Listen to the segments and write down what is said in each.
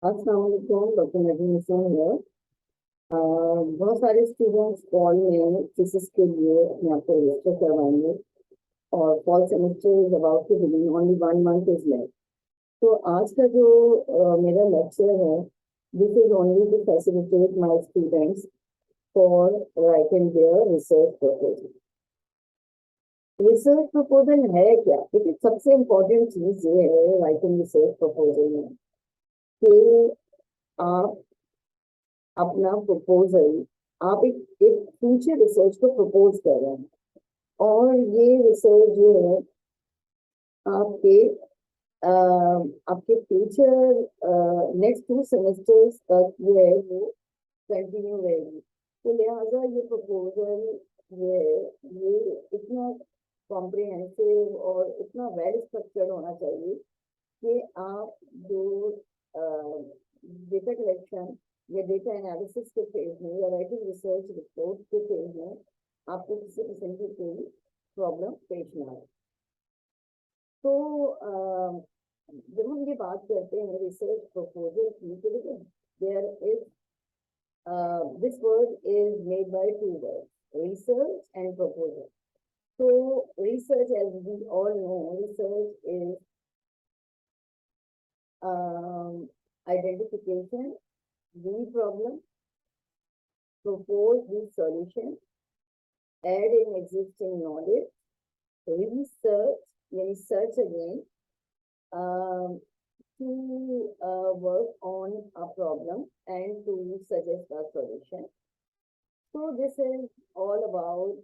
अस्सलाम वालेकुम, डॉक्टर नजीम हुसैन है। बहुत सारे स्टूडेंट्स फॉल में थीसिस के लिए अपने आप को रजिस्टर करवाएंगे और fall semester is about to begin, only 1 month is left. तो आज का जो मेरा लेक्चर है, this is only to facilitate my students for writing their research proposal. Research proposal है क्या? देखिए, सबसे इम्पोर्टेंट चीज ये है राइटिंग रिसर्च प्रपोजल में कि आप अपना प्रपोजल, आप एक फ्यूचर रिसर्च को प्रपोज कर रहे हैं और ये रिसर्च जो है आपके आपके फ्यूचर नेक्स्ट 2 सेमेस्टर्स तक जो है वो कंटिन्यू रहेगी। तो लिहाजा ये प्रपोजल जो है ये इतना कॉम्प्रिहेंसिव और इतना वेल स्ट्रक्चर्ड होना चाहिए कि आप जो डेटा कलेक्शन या डेटा एनालिसिस के फेज में या राइटिंग रिसर्च रिपोर्ट के फेज में आपको किसी किस्म की कोई प्रॉब्लम पेश ना आए। तो जब हम ये बात करते हैं रिसर्च प्रपोजल की, तो देखिए there is this word is made by 2 words, research and proposal. So research, as we all know, research is identification the problem, propose the solution, add in existing knowledge, research, yani search again, to work on a problem and to suggest a solution. So this is all about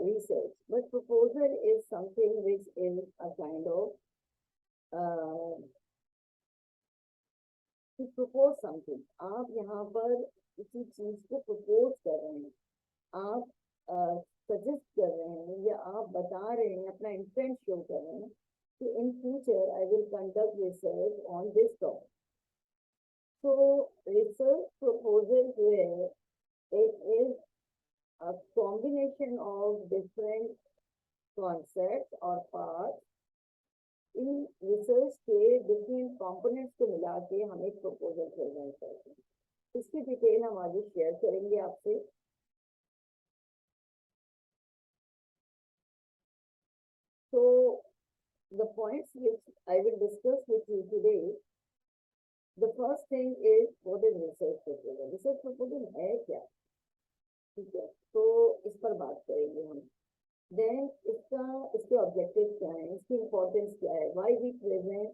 research. But proposal is something which is a kind of to propose something. आप यहाँ पर किसी चीज को propose कर रहे हैं, आप सजेस्ट कर रहे हैं या आप बता रहे हैं, अपना इंटेंट शो कर रहे हैं कि in future I will conduct research on this topic. तो रिसर्च प्रपोजल जो है it is a combination of different concepts or parts in research के डिफरेंट कंपोनेंट्स को मिला के हम एक प्रपोजल प्रेजेंट करते हैं। इसकी डिटेल हम आगे शेयर करेंगे आपसे। So the points which I will discuss with you today, the first thing is what is research proposal. Research proposal है क्या? ठीक है, तो इस पर बात करेंगे हम। देन इसके ऑब्जेक्टिव क्या है, इसकी इम्पोर्टेंस क्या है, व्हाई वी प्रेजेंट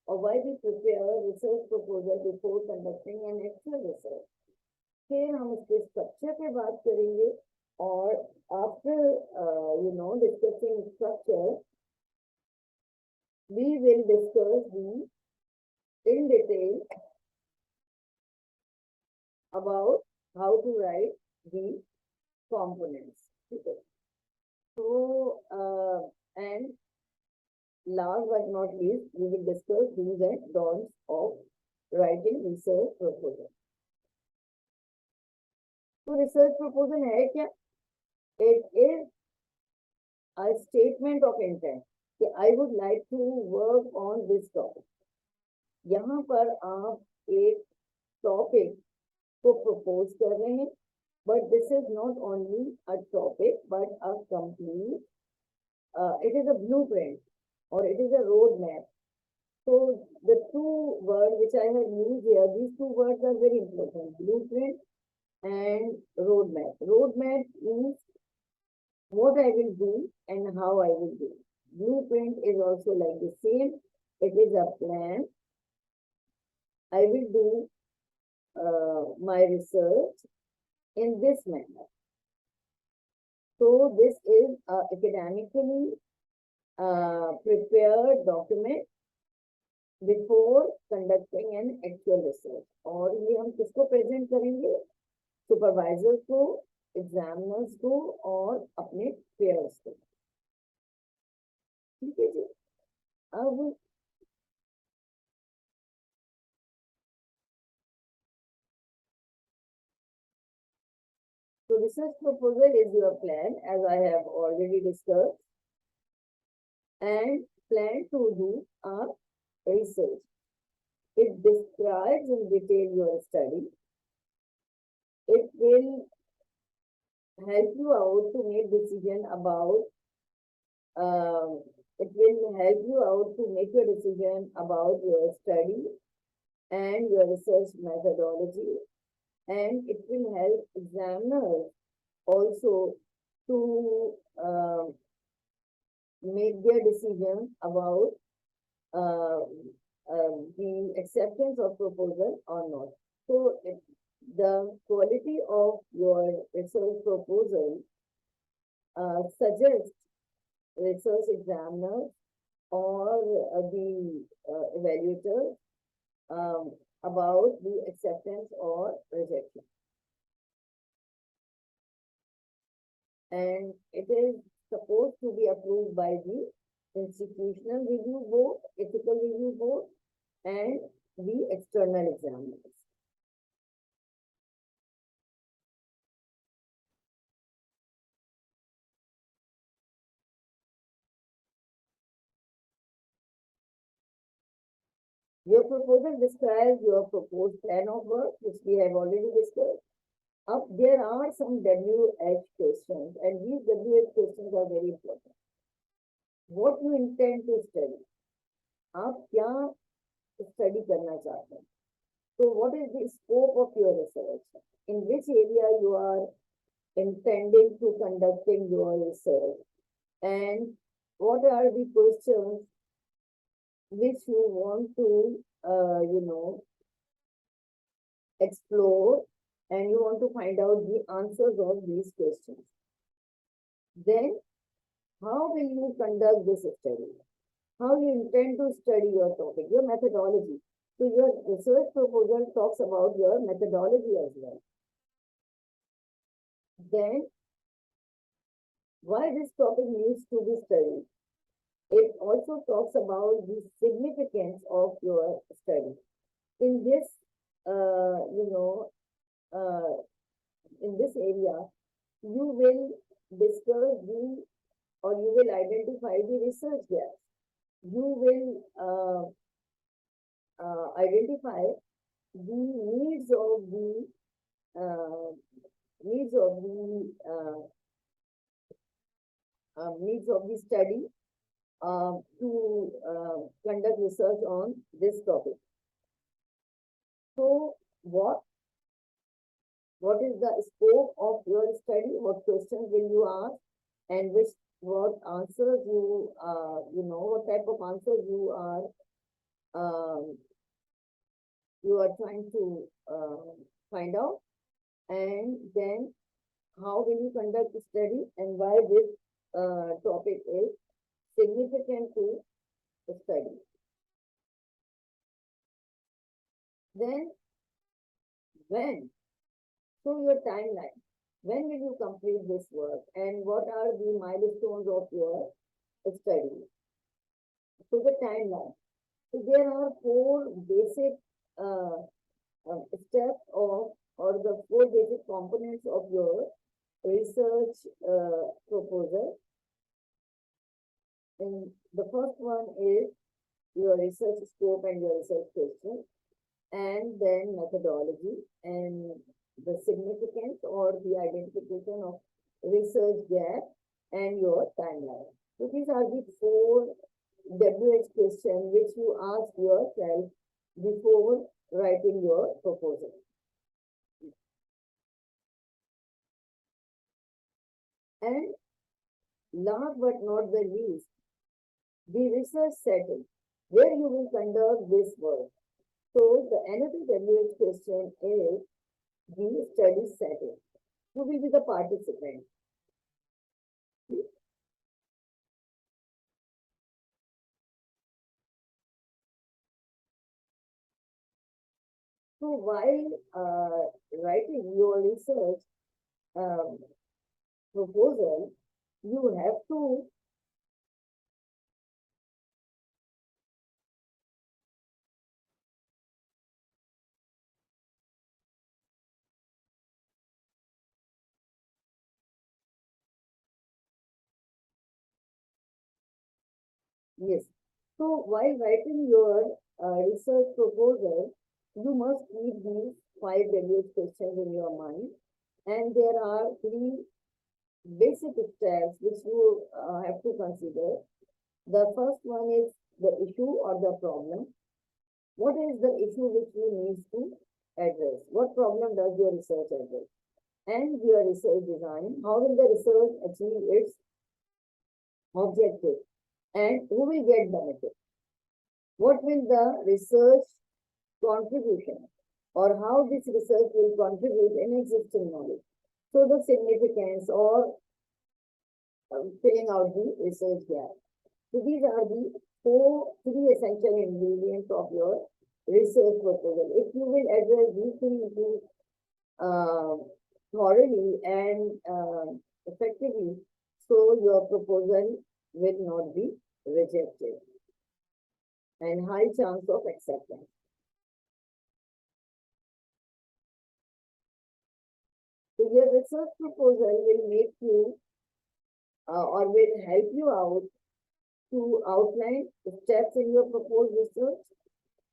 और why we prepare research proposal before conducting an actual research. फिर हम इसके स्ट्रक्चर पे बात करेंगे और after discussing structure we will discuss the in detail about how to write the components. ठीक है, so and last but not least we will discuss do's and don'ts of writing research proposal. तो research proposal है क्या? It is a statement of intent कि I would like to work on this topic. यहाँ पर आप एक topic को propose कर रहे हैं, but this is not only a topic but a complete it is a blueprint or it is a roadmap. So the 2 words which I have used here, these 2 words are very important: blueprint and roadmap. Roadmap means what I will do and how I will do. Blueprint is also like the same. It is a plan. I will do my research in this manner. So this is a academically prepared document before conducting an actual research. और ये हम किसको present करेंगे? Supervisor को, examiners को और अपने pairs को। ठीक है जी। अब so research proposal is your plan, as I have already discussed, and plan to do a research. It describes in detail your study. It will help you out to make decision about um, it will help you out to make a decision about your study and your research methodology, and it will help examiners also to make their decision about uh, the acceptance of proposal or not. So the quality of your research proposal suggests research examiners or the evaluator um, about the acceptance or rejection. And it is supposed to be approved by the institutional review board, ethical review board, and the external examiners. Your proposal describes your proposed plan of work, which we have already discussed. Up there are some WH questions, and these WH questions are very important. What you intend to study? आप क्या study करना चाहते हैं? So what is the scope of your research? In which area you are intending to conducting your research? And what are the questions which you want to, explore, and you want to find out the answers of these questions? Then, how will you conduct this study? How you intend to study your topic, your methodology. So your research proposal talks about your methodology as well. Then, why this topic needs to be studied? It also talks about the significance of your study. In this, in this area, you will discuss the, or you will identify the research gaps. You will identify the needs of the needs of the needs of the study to conduct research on this topic. So what is the scope of your study? What questions will you ask, and what answers you what type of answers you are trying to find out, and then how will you conduct the study, and why this topic is significant to the study. Then when? So your timeline. When will you complete this work, and what are the milestones of your study? So the timeline. So there are four basic steps of, or the four basic components of your research proposal. And the first one is your research scope and your research question, and then methodology, and the significance or the identification of research gap, and your timeline. So these are the four WH questions which you ask yourself before writing your proposal. And last but not the least, the research setting, where you will conduct this work. So the another WH question is the study setting. Who will be the participant? So while writing your research proposal, you have to yes. So while writing your research proposal, you must keep these 5 values questions in your mind. And there are 3 basic steps which you have to consider. The first one is the issue or the problem. What is the issue which you need to address? What problem does your research address? And your research design. How will the research achieve its objective? And who will get benefit? What will the research contribution or how this research will contribute in existing knowledge? So the significance or filling out the research gap. So these are the 3 essential ingredients of your research proposal. If you will address these things thoroughly and effectively, so your proposal will not be rejected and high chance of acceptance. So your research proposal will make you or will help you out to outline the steps in your proposed research.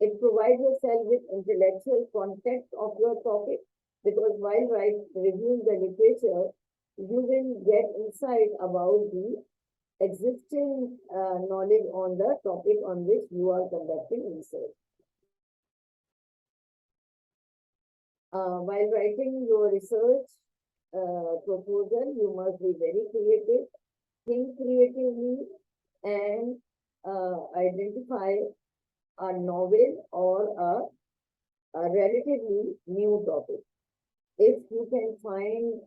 It provides yourself with intellectual context of your topic, because while reviewing the literature, you will get insight about the existing knowledge on the topic on which you are conducting research. While writing your research proposal, you must be very creative, think creatively, and identify a novel or a relatively new topic. If you can find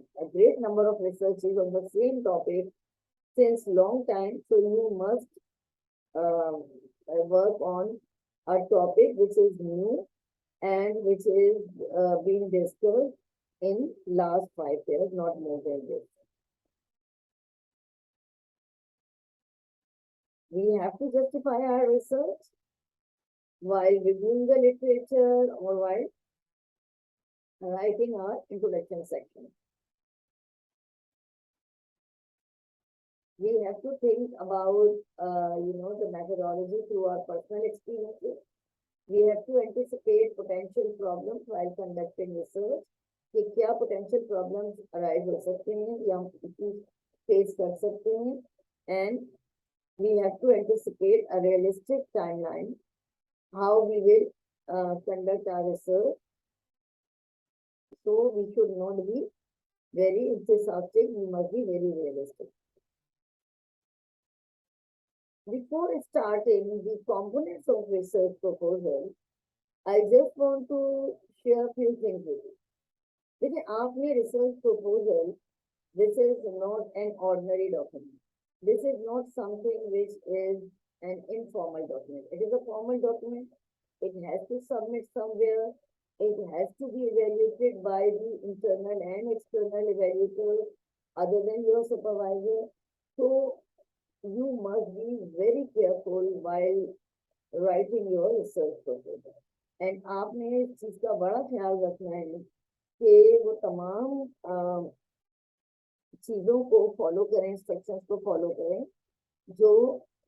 a great number of researches on the same topic since long time, so you must work on a topic which is new and which is being discussed in last 5 years, not more than this. We have to justify our research while reviewing the literature or while writing our introduction section. We have to think about, the methodology through our personal experiences. We have to anticipate potential problems while conducting research. कि क्या potential problems arise हो सकते हैं या face कर सकते हैं, and we have to anticipate a realistic timeline how we will conduct our research. So we should not be very enthusiastic, we must be very realistic. Before starting the components of research proposal, I just want to share a few things with you. देखिए, आपने research proposal, this is not an ordinary document. This is not something which is an informal document. It is a formal document. It has to submit somewhere. It has to be evaluated by the internal and external evaluators other than your supervisor. So you must be very careful while writing your research proposal. And आपने इस चीज का बड़ा ख्याल रखना है कि वो तमाम चीजों को फॉलो करें, इंस्ट्रक्शंस को फॉलो करें जो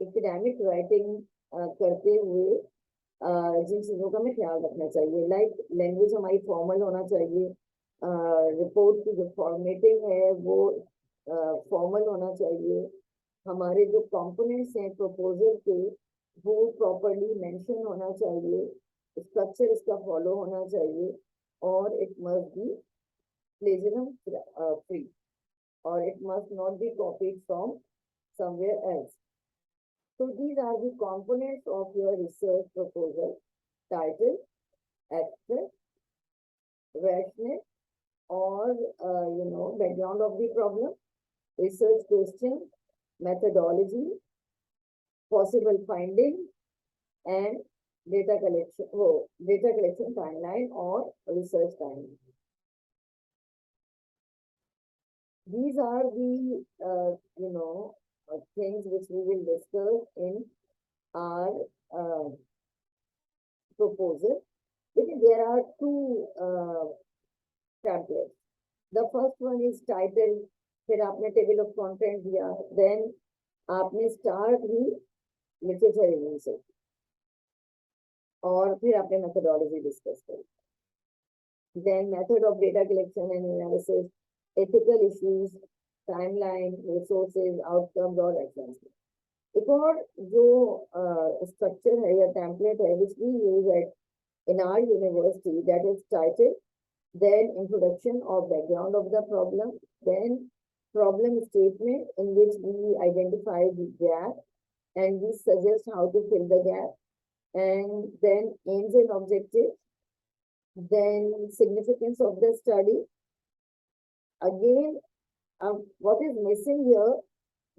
एकेडमिक राइटिंग करते हुए जिन चीजों का हमें ख्याल रखना चाहिए. लाइक लैंग्वेज हमारी फॉर्मल होना चाहिए, रिपोर्ट की जो फॉर्मेटिंग है वो फॉर्मल होना चाहिए, हमारे जो कंपोनेंट्स हैं प्रपोजल के वो प्रॉपरली मेंशन होना चाहिए, स्ट्रक्चर इसका फॉलो होना चाहिए, और it must be plagiarism free, or it must not be copied from somewhere else. So these are the components of your research proposal: title, abstract, rationale, or background of the problem, research question, methodology, possible finding, and data collection timeline or research timeline. These are the things which we will discuss in our proposal. Because there are 2 chapters. The first one is title, फिर आपने table of content दिया, then आपने start ही literature review से, और फिर आपने methodology discuss करी, then method of data collection and analysis, ethical issues, timeline, resources, outcomes और एक्शंस। एक और जो स्ट्रक्चर है या टेम्पलेट है which we use at in our university, that is titled, then introduction or background of the problem, then problem statement in which we identify the gap and we suggest how to fill the gap, and then aims and objectives, then significance of the study. Again, what is missing here,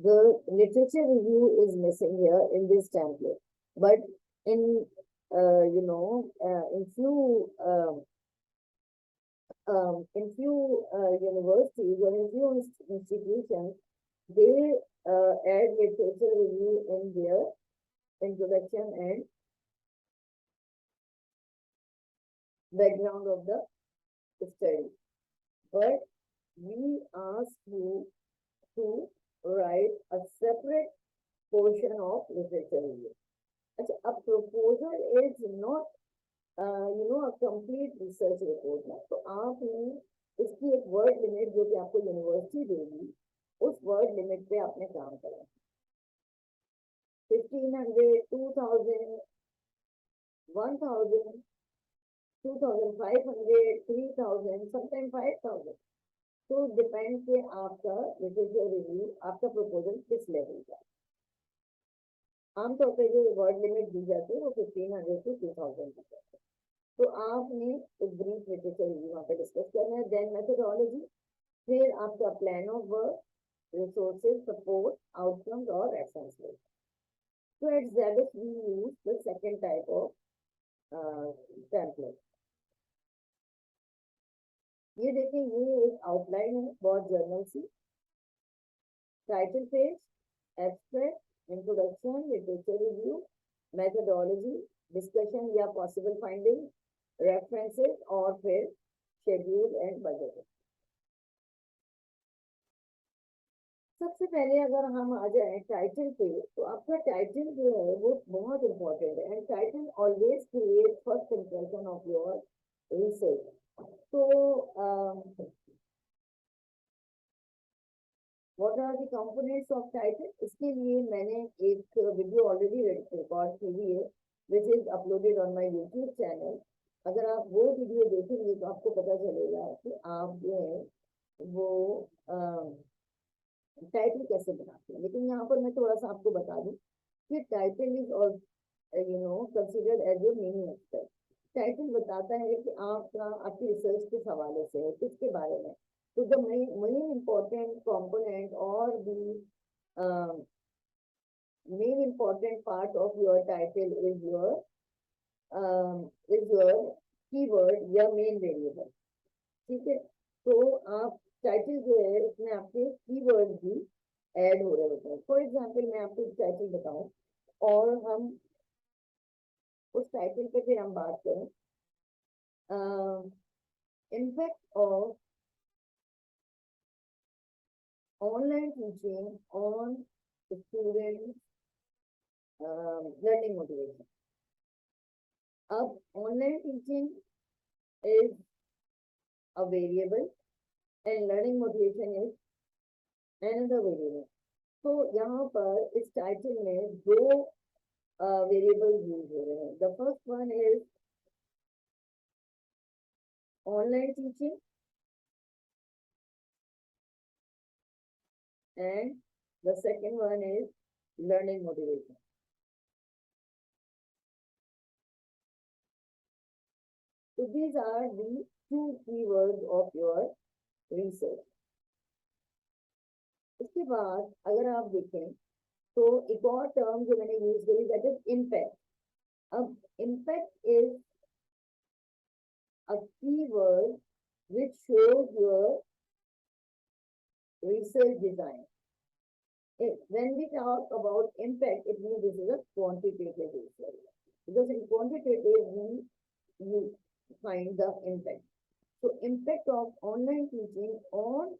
the literature review is missing here in this template, but in in few universities or in few institutions, they add literature review in their introduction and background of the study. But we ask you to write a separate portion of literature review. A proposal is not a complete research report ना, तो आपने इसकी एक word limit जो कि आपको university देगी, उस वर्ड लिमिट पे आपने काम करा, 1500, 2000, 1000, 2500, 3000, समटाइम 5000, तो डिपेंड के आपका लिटरेचर रिव्यू, आपका प्रपोजल किस लेवल का। आमतौर पर जो वर्ड लिमिट दी जाती है वो 1500 से 2000 की है, तो आपने एक ब्रीफ लिटरेचर रिव्यू वहाँ पे डिस्कस करना है, देन मेथोडोलॉजी, फिर आपका plan of work, resources, support, outcomes और एक्शंस। तो at this we use the second type of template. ये देखें, ये एक आउटलाइन है बहुत जर्नल सी, title page, abstract, introduction, literature review, methodology, discussion या पॉसिबल फाइंडिंग, रेफरेंसेस और फिर शेड्यूल एंड बजट। सबसे पहले अगर हम आ जाए टाइटल पे, तो आपका टाइटल जो है वो बहुत इंपॉर्टेंट है, and title always create first impression of your research. तो what are the components of title, इसके लिए मैंने एक वीडियो ऑलरेडी रिकॉर्ड की हुई है which is uploaded on my YouTube channel. अगर आप वो वीडियो देखेंगे तो आपको पता चलेगा कि आप जो है वो टाइटल कैसे बनाते हैं। लेकिन यहाँ पर मैं थोड़ा सा आपको बता दूं कि टाइटल इज और considered as a mini expert. Title बताता है कि आपका आपकी रिसर्च किस हवाले से है, किसके बारे में। तो द मेन इम्पोर्टेंट कंपोनेंट और the main important part of your title is your keyword या main variable, ठीक है। तो आप टाइटल जो है उसमें आपके कीवर्ड भी ऐड हो रहे होते हैं। फॉर एग्जाम्पल मैं आपको टाइटल बताऊं और हम उस टाइटल पे फिर हम बात करें, impact of online teaching on student learning motivation. अब online teaching is a variable and learning motivation is another variable. तो यहाँ पर इस टाइटल में दो वेरिएबल यूज हो रहे हैं। The first one is online teaching and the second one is learning motivation. So these are the two keywords of your research. इसके बाद अगर आप देखें तो एक और टर्म जो मैंने यूज करी दैट इज इम्पैक्ट। अब impact is a keyword which shows your research design. When we talk about impact, it means this is a quantitative research, because in quantitative you find the impact. तो impact of online teaching on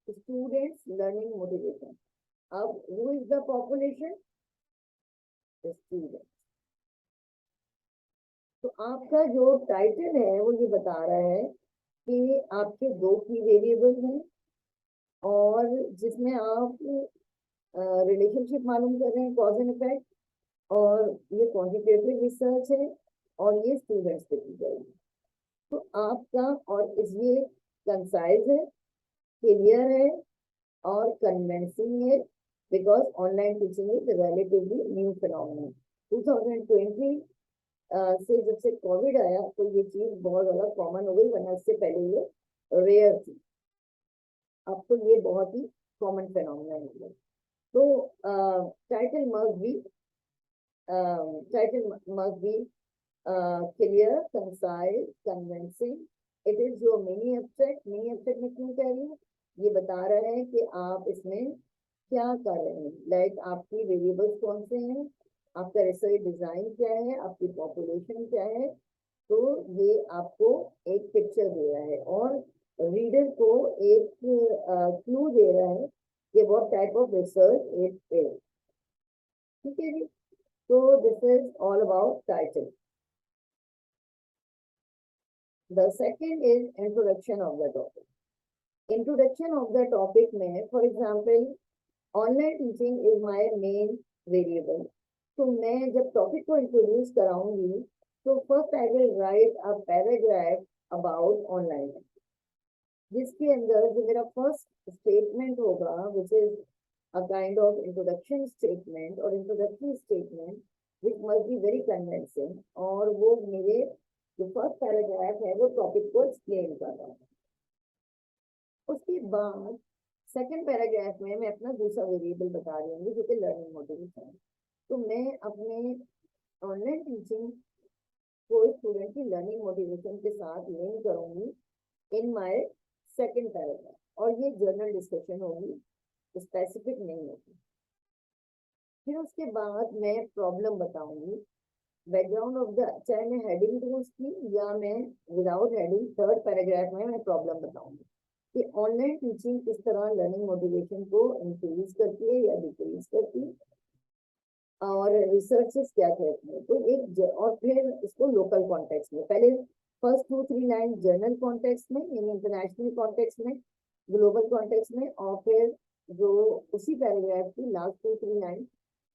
students learning motivation. अब who is the population? The students. तो आपका जो title है वो ये बता रहा है कि आपके दो की वेरिएबल हैं और जिसमें आप रिलेशनशिप मालूम कर रहे हैं, कॉज एंड इफेक्ट, और ये क्वांटिटेटिव रिसर्च है और ये स्टूडेंट्स पे की जाएगी। तो आपका और इसलिए कंसाइज है, क्लियर है और कन्विंसिंग है, because online teaching is relatively new phenomenon. 2020 से जब से कोविड आया तो ये चीज बहुत ज्यादा कॉमन हो गई, वरना इससे पहले ये रेयर थी। अब तो ये बहुत ही कॉमन फिनोमेनन है। तो title must be clear, concise, convincing. It is your mini abstract में क्यों कह रही हूँ, ये बता रहा है कि आप इसमें क्या कर रहे हैं, लाइक आपकी वेरिएबल्स कौन से हैं, आपका रिसर्च डिजाइन क्या है, आपकी पॉपुलेशन क्या है। तो ये आपको एक पिक्चर दे रहा है और रीडर को एक क्लू दे रहा है कि what type of research it is. ठीक है जी, so this is all about title. The second is introduction of the topic. Introduction of the topic में, for example, online teaching is my main variable. तो मैं जब topic को introduce कराऊंगी तो first I will write a paragraph about online, जिसके अंदर जो मेरा फर्स्ट स्टेटमेंट होगा which is a kind of introduction statement or introductory statement which must be very convincing, और वो मेरे जो फर्स्ट पैराग्राफ है वो टॉपिक को एक्सप्लेन कर रहा है। उसके बाद सेकंड पैराग्राफ में मैं अपना दूसरा वेरिएबल बता रही हूँ जो कि लर्निंग मोटिवेशन है। तो मैं अपने ऑनलाइन टीचिंग को स्टूडेंट की लर्निंग मोटिवेशन के साथ लिंक करूंगी इन माय सेकंड पैराग्राफ, और ये जर्नल डिस्कशन होगी, स्पेसिफिक नहीं होगी। फिर उसके बाद मैं प्रॉब्लम बताऊंगी, बैकग्राउंड ऑफ द, चाहे मैं हेडिंग दूं उसकी या मैं विदाउट हेडिंग थर्ड पैराग्राफ में मैं प्रॉब्लम बताऊंगी कि ऑनलाइन टीचिंग किस तरह लर्निंग मोटिवेशन को इंक्रीज करती है या डिक्रीज करती है, और रिसर्चेस क्या कहते हैं। तो एक और फिर इसको लोकल कॉन्टेक्स्ट में, पहले फर्स्ट 2-3 लाइन जर्नल कॉन्टेक्स्ट में यानी इंटरनेशनल कॉन्टेक्स्ट में, ग्लोबल कॉन्टेक्स्ट में, और फिर जो उसी पैराग्राफ की लास्ट 2-3 लाइन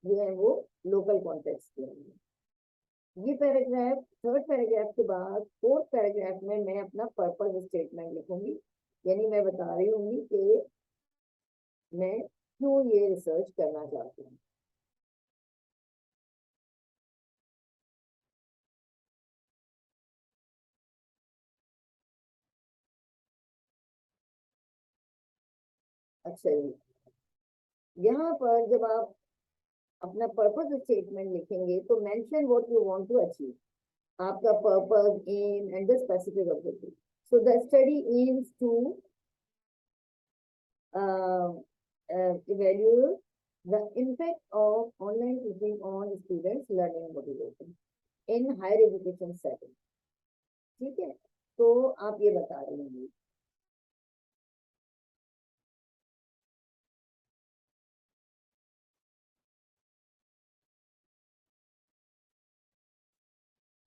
जो है वो लोकल कॉन्टेक्स्ट में। ये पैराग्राफ, थर्ड पैराग्राफ के बाद फोर्थ पैराग्राफ में मैं अपना पर्पस स्टेटमेंट लिखूंगी, यानी मैं बता रही हूँ कि मैं क्यों ये रिसर्च करना चाहती हूँ। अच्छा जी, यहाँ पर जब आप अपना पर्पस स्टेटमेंट लिखेंगे तो mention what you want to achieve, आपका purpose, aim and the specific objective. So the study aims to evaluate the impact of online teaching on students learning motivation in higher education setting। ठीक है, तो आप ये बता रहे हैं।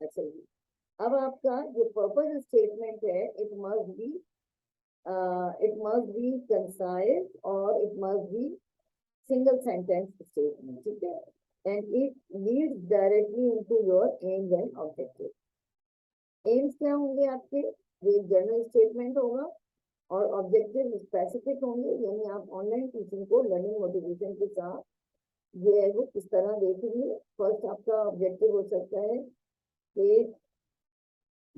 अच्छा जी, अब आपका जो पर्पस स्टेटमेंट है इट मस्ट बी कंसाइज और it must B single sentence statement. ठीक है, and it leads directly into your AIIMS and objective. AIIMS क्या होंगे आपके, ये जनरल स्टेटमेंट होगा, और ऑब्जेक्टिव स्पेसिफिक होंगे, यानी आप ऑनलाइन टीचिंग को लर्निंग मोटिवेशन के साथ जो है वो किस तरह देखेंगे। फर्स्ट आपका ऑब्जेक्टिव हो सकता है कि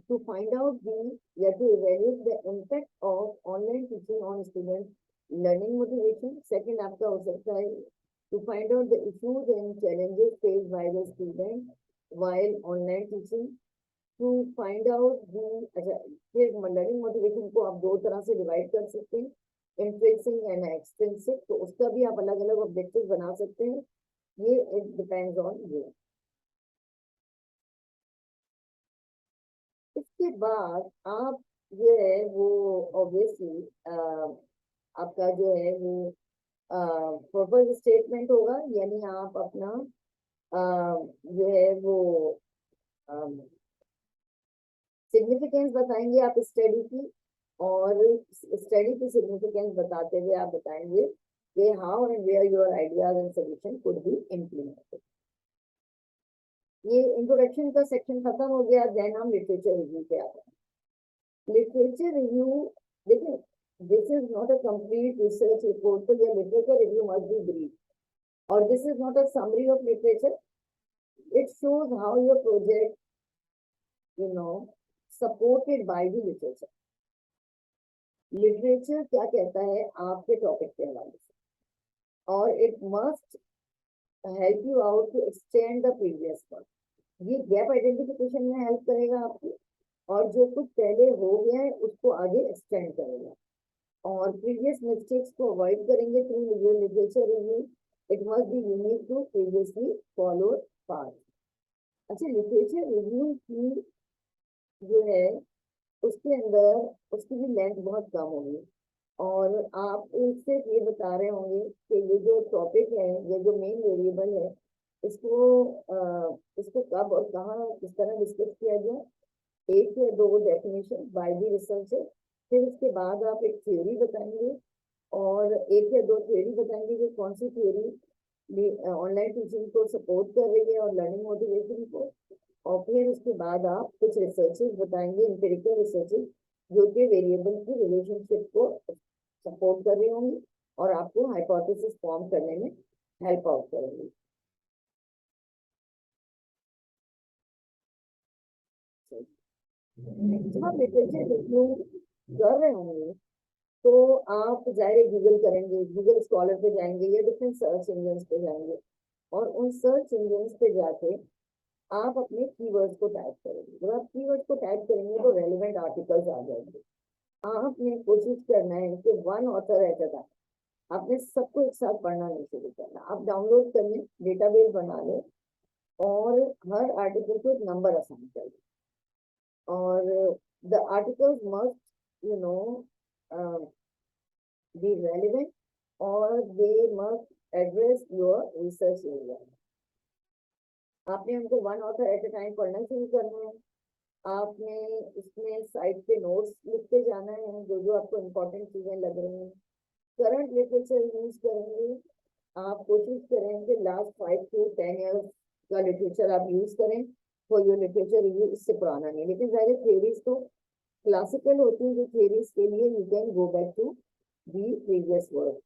to find out the, you have to evaluate the impact of online teaching on student learning motivation. Second आपका हो सकता है to find out the issues and challenges faced by the student while online teaching. To find out the, अच्छा फिर learning motivation को आप दो तरह से डिवाइड कर सकते हैं, इंट्रिंसिक एंड एक्सट्रिंसिक, तो उसका भी आप अलग अलग ऑब्जेक्टिव बना सकते हैं, ये इट डिपेंड्स ऑन यू। इसके बाद आप जो है वो ऑब्वियसली आपका जो है वो पर्पस स्टेटमेंट होगा, यानी आप अपना जो है वो सिग्निफिकेंस बताएंगे आप स्टडी की, और स्टडी की सिग्निफिकेंस बताते हुए आप बताएंगे कि how and where your ideas and solution could be implemented. ये इंट्रोडक्शन का सेक्शन खत्म हो गया। देन हम लिटरेचर रिव्यू पे आते हैं। लिटरेचर रिव्यू, देखिए, this is not a complete research report, तो ये literature review must be brief, और this is not a summary of literature. It shows how your project supported by the literature। Literature क्या कहता है आपके topic के हवाले से, और it must help you out to extend the previous work. ये गैप आइडेंटिफिकेशन में हेल्प करेगा आपको, और जो कुछ पहले हो गया है उसको आगे एक्सटेंड करेगा, और प्रीवियस मिस्टेक्स को अवॉइड करेंगे through literature review. It must be unique to previously followed path. अच्छा, लिटरेचर रिव्यू की जो है उसके अंदर उसकी भी लेंथ बहुत कम होगी, और आप इससे ये बता रहे होंगे कि ये जो टॉपिक है, ये जो मेन वेरिएबल है, इसको इसको कब और कहाँ किस तरह डिस्कस किया गया। एक या दो डेफिनेशन बाय द रिसर्चर, फिर उसके बाद आप एक थ्योरी बताएंगे, और एक या दो थ्योरी बताएंगे कि कौन सी थ्योरी ऑनलाइन टीचिंग को सपोर्ट कर रही है और लर्निंग मोटिवेशन को, और फिर उसके बाद आप कुछ रिसर्चेस बताएंगे, एम्पिरिकल रिसर्चेस, जो कि वेरिएबल की रिलेशनशिप को सपोर्ट कर रही होंगी और आपको हाइपोथेसिस फॉर्म करने में हेल्प आउट करेंगी। जब आप लिटरेचर रिव्यू कर रहे होंगे तो आप जाहिर गूगल करेंगे, गूगल स्कॉलर पे जाएंगे या डिफरेंट सर्च इंजन पे जाएंगे, और उन सर्च इंजन पे जाके आप अपने कीवर्ड्स को टाइप करेंगे। जब आप कीवर्ड्स को टाइप करेंगे तो रेलेवेंट आर्टिकल्स आ जाएंगे। आपने कोशिश करना है कि one author at a time, आपने सबको एक साथ पढ़ना नहीं शुरू करना। आप डाउनलोड कर लें, डेटाबेस बना लें, और हर आर्टिकल को एक नंबर असाइन कर लें, और the articles must you know be relevant, or they must address your research area। आपने उनको one author at a time पढ़ना शुरू करना है। आपने इसमें साइड पे नोट्स लिखते जाना है, जो जो आपको इम्पोर्टेंट चीजें लग रही हैं। करंट लिटरेचर यूज करेंगे, आप कोशिश करें कि लास्ट 5 to 10 ईयर्स का लिटरेचर आप यूज करें फॉर योर लिटरेचर रिव्यू। इससे पुराना नहीं, लेकिन सारे थ्योरीज तो क्लासिकल होती है, जो थ्योरीज के लिए you can go back to the previous work.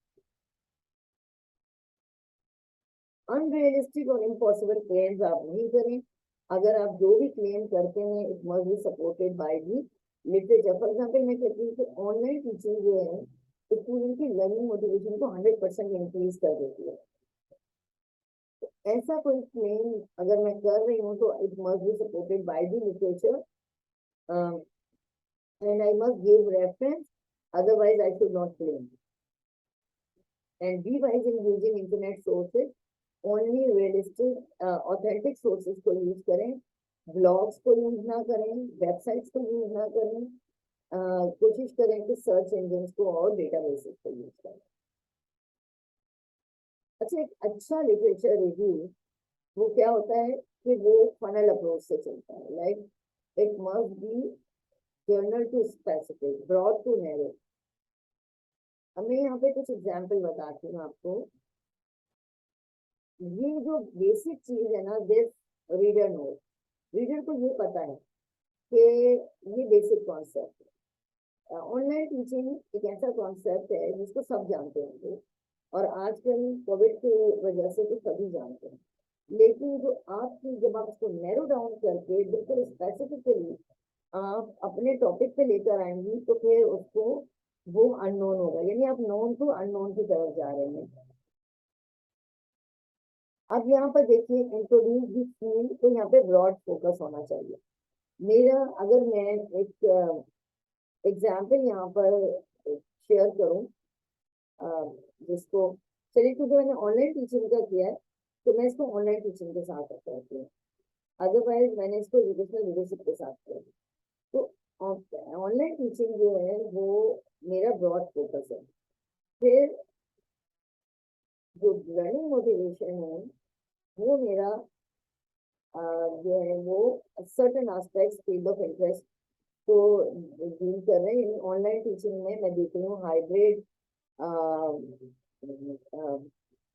Unrealistic और इम्पॉसिबल क्लेम्स आप नहीं करें। अगर आप जो भी क्लेम करते हैं it must be supported by the literature. For example, मैं कहती हूँ कि ऑनलाइन टीचिंग जो है स्टूडेंट की लर्निंग मोटिवेशन को 100% इंक्रीज कर देती है। तो ऐसा कोई क्लेम अगर मैं कर रही हूँ तो it must be supported by the literature, and I must give reference, otherwise I should not claim। And be wise in using internet sources, only realistic authentic sources को यूज करें, ब्लॉग्स को use ना करें, websites को use ना करें। कोशिश करें कि सर्च इंजन को और डेटाबेसेस को यूज करें। अच्छा, एक अच्छा लिटरेचर रिव्यू वो क्या होता है कि वो फनल अप्रोच से चलता है। Like it must be general to specific, broad to narrow. अब मैं यहाँ पे कुछ एग्जाम्पल बताती हूँ आपको। ये जो बेसिक चीज है ना, दिस रीडर नोट, रीडर को ये पता है कि ये बेसिक कॉन्सेप्ट है। ऑनलाइन टीचिंग एक ऐसा कॉन्सेप्ट है जिसको सब जानते होंगे, और आजकल कोविड की वजह से तो सभी जानते हैं, लेकिन जो आपकी जब आप उसको नैरो डाउन करके बिल्कुल स्पेसिफिकली आप अपने टॉपिक पे लेकर आएंगी तो फिर उसको वो अननोन होगा, यानी आप नोन टू अननोन की तरफ जा रहे हैं। अब यहाँ पर देखिए, इंट्रोड्यूस दी फील्ड, तो यहाँ पे ब्रॉड फोकस होना चाहिए। मेरा अगर मैं एक एग्जाम्पल यहाँ पर शेयर करूँ, जिसको चलिए, क्योंकि मैंने ऑनलाइन टीचिंग का किया है तो मैं इसको ऑनलाइन टीचिंग के साथ करती हूँ, अदरवाइज मैंने इसको एजुकेशनल लीडरशिप के साथ किया। तो ऑनलाइन टीचिंग जो है वो मेरा ब्रॉड फोकस है। फिर जो लर्निंग मोटिवेशन है वो मेरा जो है वो certain aspects field of interest को डील कर रहे हैं। ऑनलाइन टीचिंग में मैं देख रही हूँ hybrid,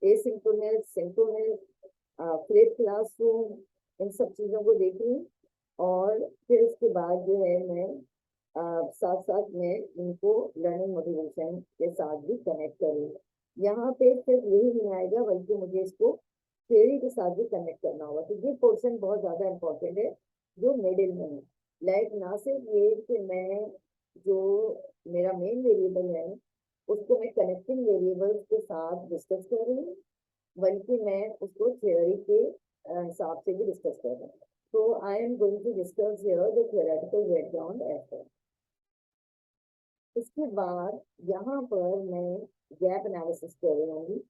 asynchronous, synchronous, flip classroom, इन सब चीज़ों को देख रही हूँ। और फिर उसके बाद जो है मैं साथ साथ में इनको लर्निंग मोटिवेशन के साथ भी कनेक्ट करूँ। यहाँ पे सिर्फ यही नहीं आएगा बल्कि मुझे इसको थ्योरी के साथ भी कनेक्ट करना होगा। तो ये पोर्शन बहुत ज़्यादा इम्पोर्टेंट है जो मिडिल में है। लाइक ना सिर्फ ये कि मैं जो मेरा मेन वेरिएबल है उसको मैं कनेक्टिंग वेरिएबल्स के साथ डिस्कस कर रही हूँ, बल्कि मैं उसको थ्योरी के हिसाब से भी डिस्कस कर रही हूँ। तो I am going to discuss here the theoretical background as. इसके बाद यहाँ पर मैं गैप एनालिसिस कर रही हूँ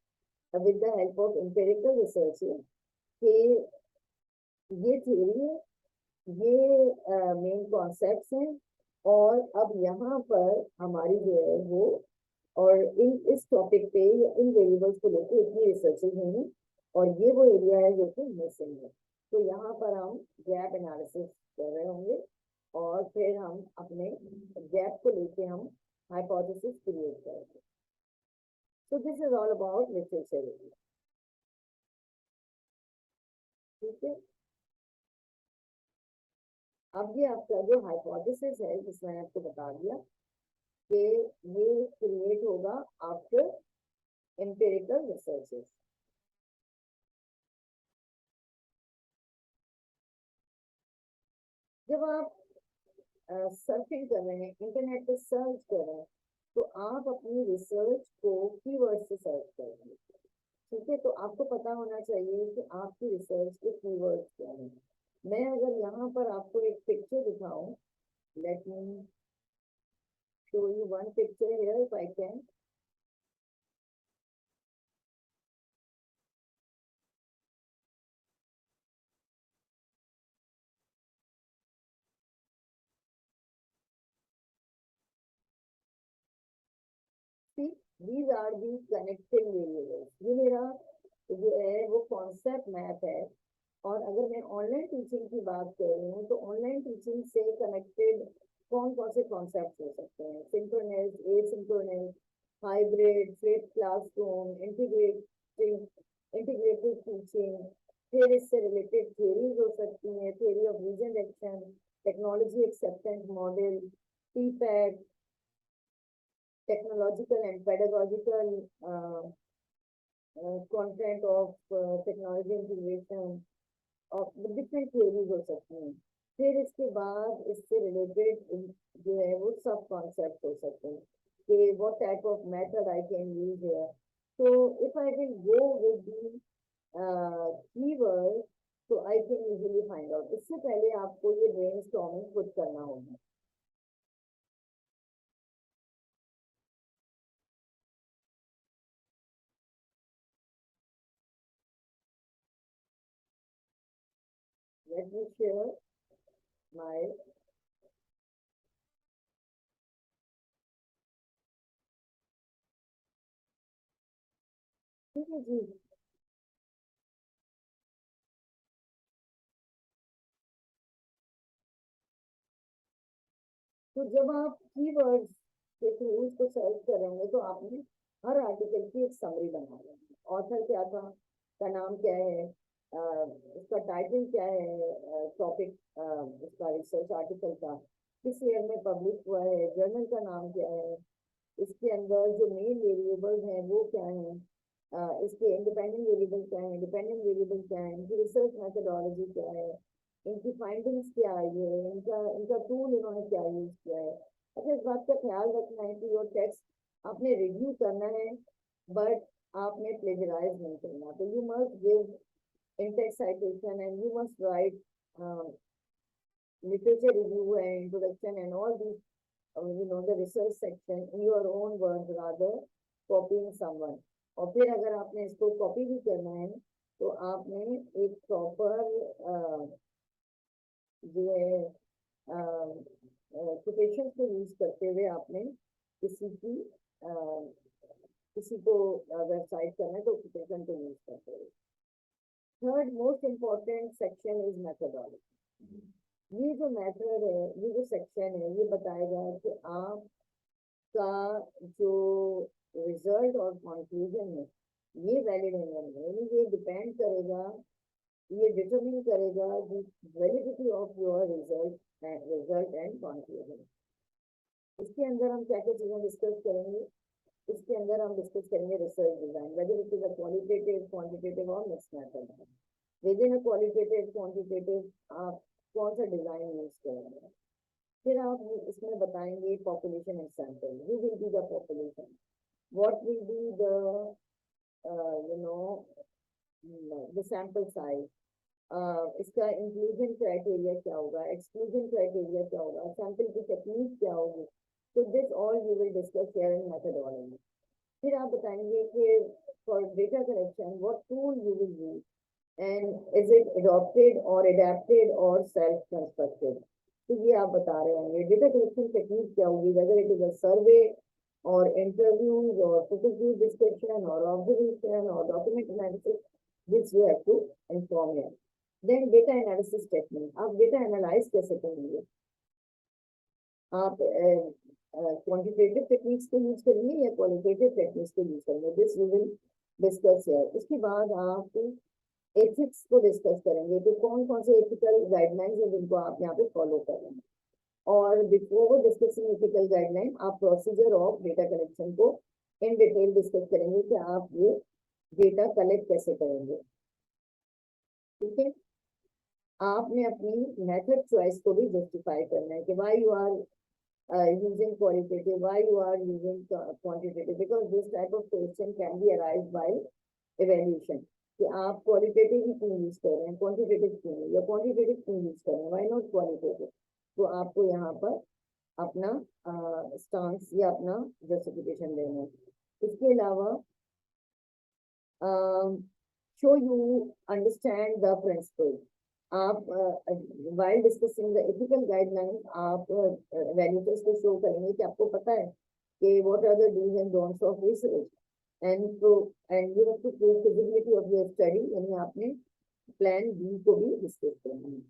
with the help of empirical research कि ये थ्योरी है, ये मेन कॉन्सेप्ट्स हैं, और अब यहाँ पर हमारी जो है वो और इस टॉपिक पे इन वेरिएबल्स को लेकर इतनी रिसर्चेज हुई और ये वो एरिया है जो कि मिसिंग है। तो यहाँ पर हम गैप एनालिसिस कर रहे होंगे और फिर हम अपने गैप को लेके हम हाइपोथेसिस क्रिएट करेंगे। So this is all about literature review. ठीक है, अब ये आपका जो हाइपोथेसिस है जिसमें आपको बता दिया कि ये क्रिएट होगा आफ्टर एम्पिरिकल रिसर्चेस। जब आप सर्फिंग कर रहे हैं, इंटरनेट पे सर्च कर रहे हैं, तो आप अपनी रिसर्च को कीवर्ड से सर्च करेंगे। ठीक है, तो आपको पता होना चाहिए कि आपकी रिसर्च के कीवर्ड्स क्या हैं। मैं अगर यहाँ पर आपको एक पिक्चर दिखाऊं, let me show you one picture here if I can. See, these are the connecting variables. ये मेरा जो है वो कॉन्सेप्ट मैप है। और अगर मैं ऑनलाइन टीचिंग की बात कर रही हूँ तो ऑनलाइन टीचिंग से कनेक्टेड कौन कौन से कॉन्सेप्ट हो सकते हैं? Synchronous, asynchronous, hybrid, flip classroom, integrated teaching, फिर इससे रिलेटेड थ्योरीज हो सकती हैं, theory of reason action, technology acceptance model, TPACK, technological and pedagogical content of technology integration of different theories हो सकती हैं। फिर इसके बाद इससे रिलेटेड जो है वो सब कॉन्सेप्ट हो सकते हैं कि what type of method I can use here. So if I will go with the keyword, so I can easily find out. इससे पहले आपको ये brainstorming खुद करना होगा। Let me share my ठीक है जी। तो जब आप कीवर्ड्स के थ्रू उसको सर्च करेंगे तो आपने हर आर्टिकल की एक समरी बना है। ऑथर क्या था, का नाम क्या है, उसका टाइटल क्या है, टॉपिक उसका रिसर्च आर्टिकल का किस ईयर में पब्लिश हुआ है, जर्नल का नाम क्या है, इसके अंदर जो मेन वेरिएबल्स हैं वो क्या है, इसके इंडिपेंडेंट वेरिएबल क्या है, डिपेंडेंट वेरिएबल क्या है, इनकी रिसर्च मेथोडोलॉजी क्या है, इनकी फाइंडिंग्स क्या आई है, इनका इनका टूल इन्होंने क्या यूज किया है। अच्छा, इस बात का ख्याल रखना है कि योर टेक्स्ट आपने रिव्यू करना है बट आपने प्लेजराइज नहीं करना। तो you must give in-text citation and you must write literature review and introduction and all these the research section in your own words rather copying someone. और फिर अगर आपने इसको कॉपी भी करना है तो आपने एक प्रॉपर जो है कोटेशन को यूज करते हुए आपने किसी को वेबसाइट करना है तो कोटेशन को यूज करते हुए। Third most important section is methodology. ये जो मेथड है, ये जो सेक्शन है, ये बताएगा कि आपका जो रिजल्ट और कंक्लूजन है ये वैलिड है या नहीं। यानी ये डिपेंड करेगा, ये डिटरमिन करेगा the validity of your result and conclusion. इसके अंदर हम क्या क्या चीजें डिस्कस करेंगे? इसके अंदर हम डिस्कस करेंगे research design, whether it is a qualitative, quantitative और mixed method. Within a qualitative, quantitative आप कौन सा डिजाइन यूज करेंगे? फिर आप इसमें बताएंगे population and sample, who will be the population, what will be the the sample size, इसका इंक्लूजन क्राइटेरिया क्या होगा, एक्सक्लूजन क्राइटेरिया क्या होगा, सैंपल की टेक्निक क्या होगी। तो this all you will discuss here in methodology. फिर आप बताएंगे कि for data collection what tool you will use and is it adopted or adapted or self-constructed। तो ये आप बता रहे होंगे। डेटा कलेक्शन टेक्निक क्या होगी, whether it is a survey or interviews or focus group discussion or observation or document analysis, this you have to inform here। Then data analysis technique, आप data analyse कैसे करेंगे? आप quantitative techniques को use करेंगे या qualitative techniques को use करेंगे? This we will discuss here. उसके बाद आप एथिक्स को डिस्कस करेंगे, तो कौन कौन से एथिकल गाइडलाइंस है जिनको आप यहाँ पे फॉलो कर रहे हैं। और बिफोर डिस्कसिंग एथिकल गाइडलाइन आप प्रोसीजर ऑफ डेटा कलेक्शन को इन डिटेल डिस्कस करेंगे कि आप ये डेटा कलेक्ट कैसे करेंगे। ठीक है, आपने अपनी मेथड चॉइस को भी जस्टिफाई करना है कि why you are using qualitative, why you are using quantitative, because this type of question can be arise while evaluation कि आप क्वालिटेटिव ही क्यों यूज कर रहे हैं, क्वांटिटेटिव क्यों नहीं, या क्वांटिटेटिव क्यों यूज कर रहे हैं, व्हाई नॉट क्वालिटेटिव। तो आपको यहाँ पर अपना स्टांस या अपना जस्टिफिकेशन देना है। इसके अलावा so you understand the principle. आप while discussing the ethical guideline आप वैल्यूटर्स को शो करेंगे कि आपको पता है कि what are the dos and don'ts of research and you have to prove feasibility of your study. यानी आपने प्लान बी को भी डिस्कस करना है।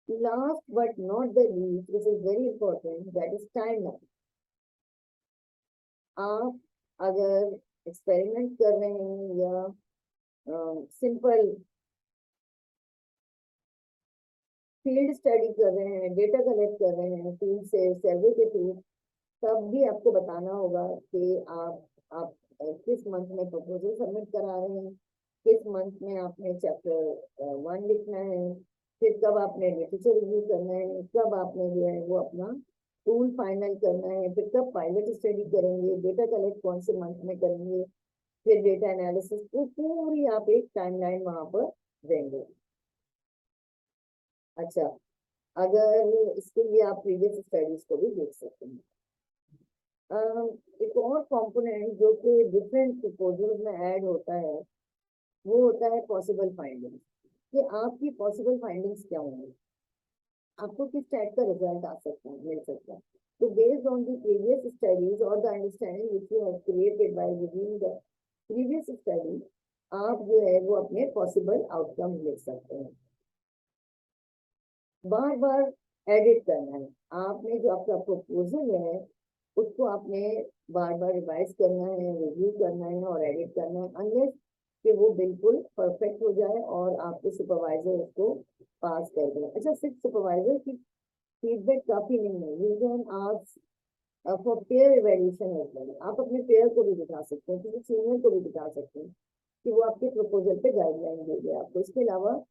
Last but not the least, which is very important, that is timeline. आप अगर experiment कर रहे हैं या सिंपल फील्ड स्टडी कर रहे हैं, डेटा कलेक्ट कर रहे हैं फील्ड से, सर्वे के थ्रू, तब भी आपको बताना होगा कि आप किस मंथ में प्रपोजल सबमिट करा रहे हैं, किस मंथ में आपने चैप्टर 1 लिखना है, फिर कब आपने लिटरेचर रिव्यू करना है, कब आपने जो है वो अपना टूल फाइनल करना है, फिर कब पायलट स्टडी करेंगे, डेटा कलेक्ट कौन से मंथ में करेंगे, फिर डेटा एनालिसिस, तो पूरी आप एक टाइमलाइन वहां पर देंगे। अच्छा, अगर इसके लिए आप प्रीवियस स्टडीज को भी देख सकते हैं। एक और कंपोनेंट जो कि डिफरेंट प्रपोजल्स में ऐड होता है वो होता है पॉसिबल फाइंडिंग्स। कि आपकी पॉसिबल फाइंडिंग्स क्या होंगी, आपको किस टाइप का रिजल्ट आ सकता है, मिल सकता है। तो based on the previous studies और the understanding which you have created by reviewing the previous study, आप जो है वो अपने पॉसिबल आउटकम लिख सकते हैं। बार बार एडिट करना है, आपने जो आपका प्रपोजल है उसको आपने बार बार रिवाइज करना है, रिव्यू करना है और एडिट करना है, अनलेस कि वो बिल्कुल परफेक्ट हो जाए और आपके सुपरवाइजर उसको पास कर दें। अच्छा, सिर्फ सुपरवाइजर की फीडबैक काफी नहीं है, you can ask for peer evaluation as well. आप अपने पेयर को भी दिखा सकते हैं, किसी सीनियर को भी दिखा सकते हैं कि वो आपके प्रपोजल पे गाइडलाइन देंगे आपको। इसके अलावा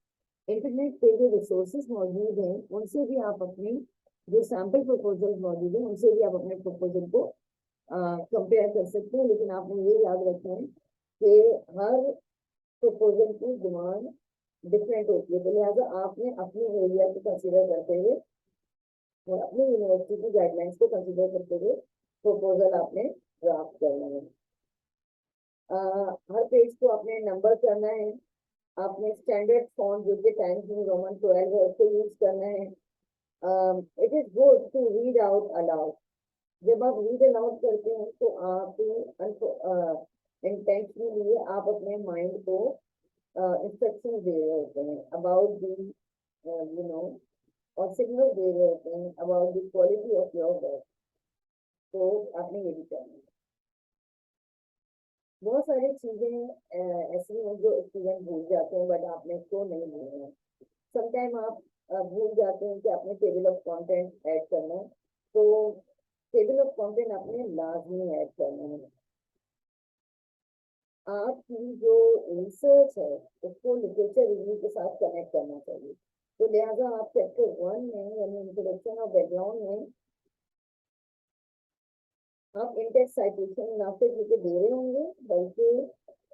इंटरनेट पे जो रिसोर्सेज मौजूद हैं उनसे भी आप अपनी जो सैम्पल प्रपोजल मौजूद है उनसे भी आप अपने प्रपोजल को कंपेयर कर सकते हैं। लेकिन आपने ये याद रखना है कि हर प्रपोजल की डिमांड डिफरेंट होती है, तो लिहाजा आपने अपने एरिया को कंसिडर करते हुए और अपनी यूनिवर्सिटी की गाइडलाइंस को कंसिडर करते हुए प्रपोजल आपने ड्राफ्ट करना है। हर पेज को आपने नंबर करना है, आपने स्टैंडर्ड फॉन्ट जो कि टाइम्स न्यू रोमन 12 है उसको यूज करना है, It is good to read out aloud. जब आप रीड अलाउड करते हैं तो आप इंटेंशनली आप अपने माइंड को इंस्ट्रक्शन दे रहे होते हैं अबाउट दी यू नो और सिग्नल दे रहे होते हैं about the quality of your work. तो आपने ये भी करना है। बहुत सारी चीजें ऐसी हैं जो स्टूडेंट भूल जाते हैं बट आपने इसको नहीं भूलना है। समटाइम आप भूल जाते हैं कि आपने टेबल ऑफ कंटेंट ऐड करना है, तो टेबल ऑफ कंटेंट आपने लाजमी ऐड करना है। आपकी जो रिसर्च है उसको लिटरेचर रिव्यू के साथ कनेक्ट करना चाहिए। तो लिहाजा आप चैप्टर 1 में यानी इंट्रोडक्शन और बैकग्राउंड में आप इंटेक्स्ट साइटेशन ना सिर्फ लिखे दे रहे होंगे बल्कि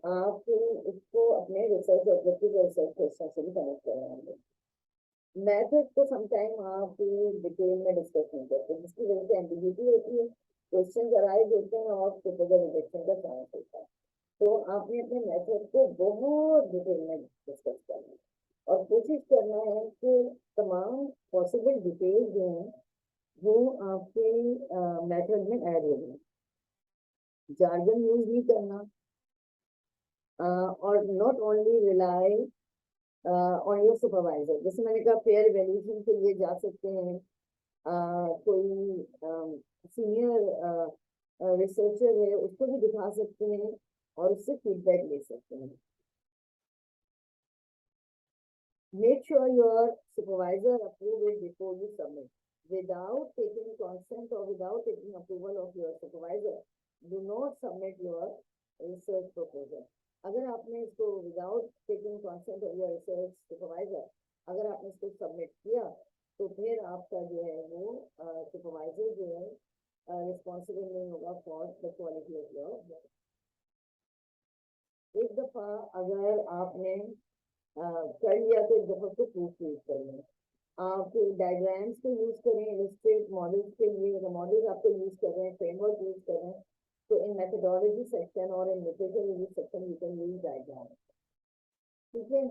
आप इसको अपने रिसर्च ऑब्जेक्टिव और रिसर्च क्वेश्चन से भी कनेक्ट कर रहे होंगे। मैथड को समटाइम आप डिटेल में डिस्कस नहीं करते जिसकी वजह से एम्बिग्यूटी होती है, क्वेश्चन अराइज होते हैं और प्रपोजल रिजेक्शन का चांस होता है। तो आपने अपने मेथड को बहुत डिटेल में डिस्कस करना है और कोशिश करना है कि तमाम पॉसिबल डिटेल जो हैं वो आपके मेथड में ऐड हो जाए। जार्गन यूज नहीं करना और not only rely on your supervisor. जैसे मैंने कहा फेयर इवैल्यूएशन के लिए जा सकते हैं, कोई सीनियर रिसर्चर है उसको भी दिखा सकते हैं और उससे फीडबैक ले सकते हैं। Make sure your supervisor approve it before you submit. Without taking consent or without taking approval of your supervisor, do not submit your research proposal. अगर आपने इसको without taking consent of your research supervisor अगर आपने इसको submit किया तो फिर आपका जो है वो सुपरवाइजर जो है रिस्पॉन्सिबल नहीं होगा for the quality of your work. एक दफा अगर आपने कर लिया तो एक दफा को प्रूफ यूज करें। आप डायग्राम्स को यूज करें, इलस्ट्रेट मॉडल्स के लिए अगर मॉडल्स आपको यूज कर रहे हैं, फ्रेमवर्क यूज कर रहे हैं तो इन मेथोडोलॉजी सेक्शन और in literature review section you can use diagram. ठीक है,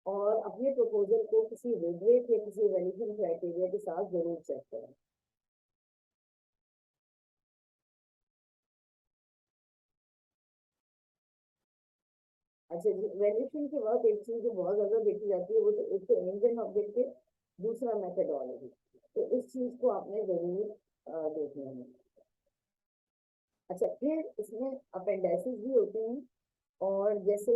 और अपने प्रपोजल को किसी रुब्रिक या किसी वैल्यूएशन क्राइटेरिया के साथ जरूर चेक करें। अच्छा, वैल्यूएशन के बाद एक चीज जो बहुत ज्यादा देखी जाती है वो तो एक तो एम्स एंड ऑब्जेक्टिव, दूसरा मेथोडोलॉजी। तो इस चीज को आपने जरूर देखना है। अच्छा, फिर इसमें अपेंडिसेस भी होते हैं और जैसे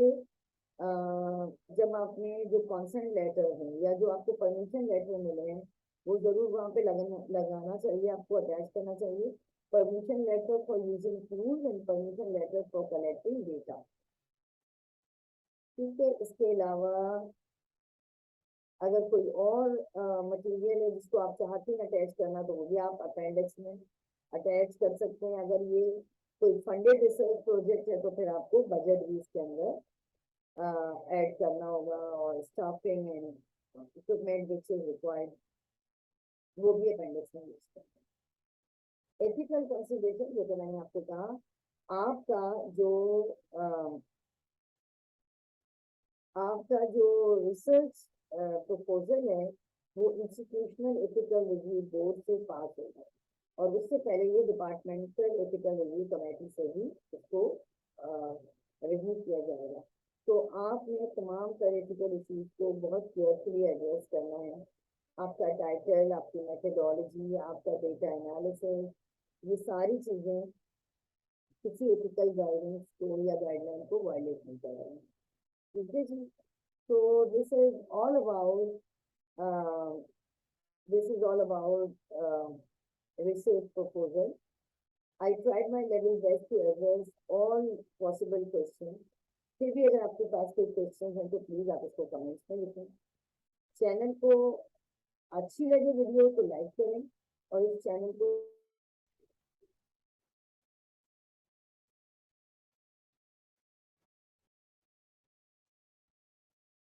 जब आपने जो कॉन्सेंट लेटर है या जो आपको परमिशन लेटर मिले हैं वो जरूर वहां पे लगाना चाहिए, आपको अटैच करना चाहिए। Permission letter for using tools and permission letter for collecting data. ठीक है, इसके अलावा अगर कोई और मटेरियल है जिसको आप चाहते हैं अटैच करना तो वो भी आप अपेंडिक्स में अटैच कर सकते हैं। अगर ये कोई फंडेड रिसर्च प्रोजेक्ट है तो फिर आपको बजट भी इसके अंदर ऐड करना होगा और staffing and equipment which is required वो भी अपेंडिक्स में यूज करना है। एथिकल कंसिडरेशन जैसे मैंने आपको कहा, आपका जो रिसर्च प्रपोजल है वो इंस्टीट्यूशनल एथिकल रिव्यू बोर्ड से पास होगा और उससे पहले ये डिपार्टमेंटल एथिकल रिव्यू कमेटी से भी इसको रिव्यू किया जाएगा। तो आपने तमाम एथिकल इश्यूज को बहुत केयरफुली एड्रेस करना है। आपका टाइटल, आपकी मेथोडोलॉजी, आपका डेटा एनालिसिस, ये सारी चीजें किसी एथिकल गाइडेंस को या गाइडलाइन को वायलेट नहीं कर रहे हैं। ठीक है जी, so this is all about research proposal. I tried my level best to address all possible questions. फिर भी अगर आपके पास कोई क्वेश्चन हैं तो प्लीज आप इसको कमेंट्स में लिखें। चैनल को अच्छी लगे वीडियो तो लाइक करें और इस चैनल को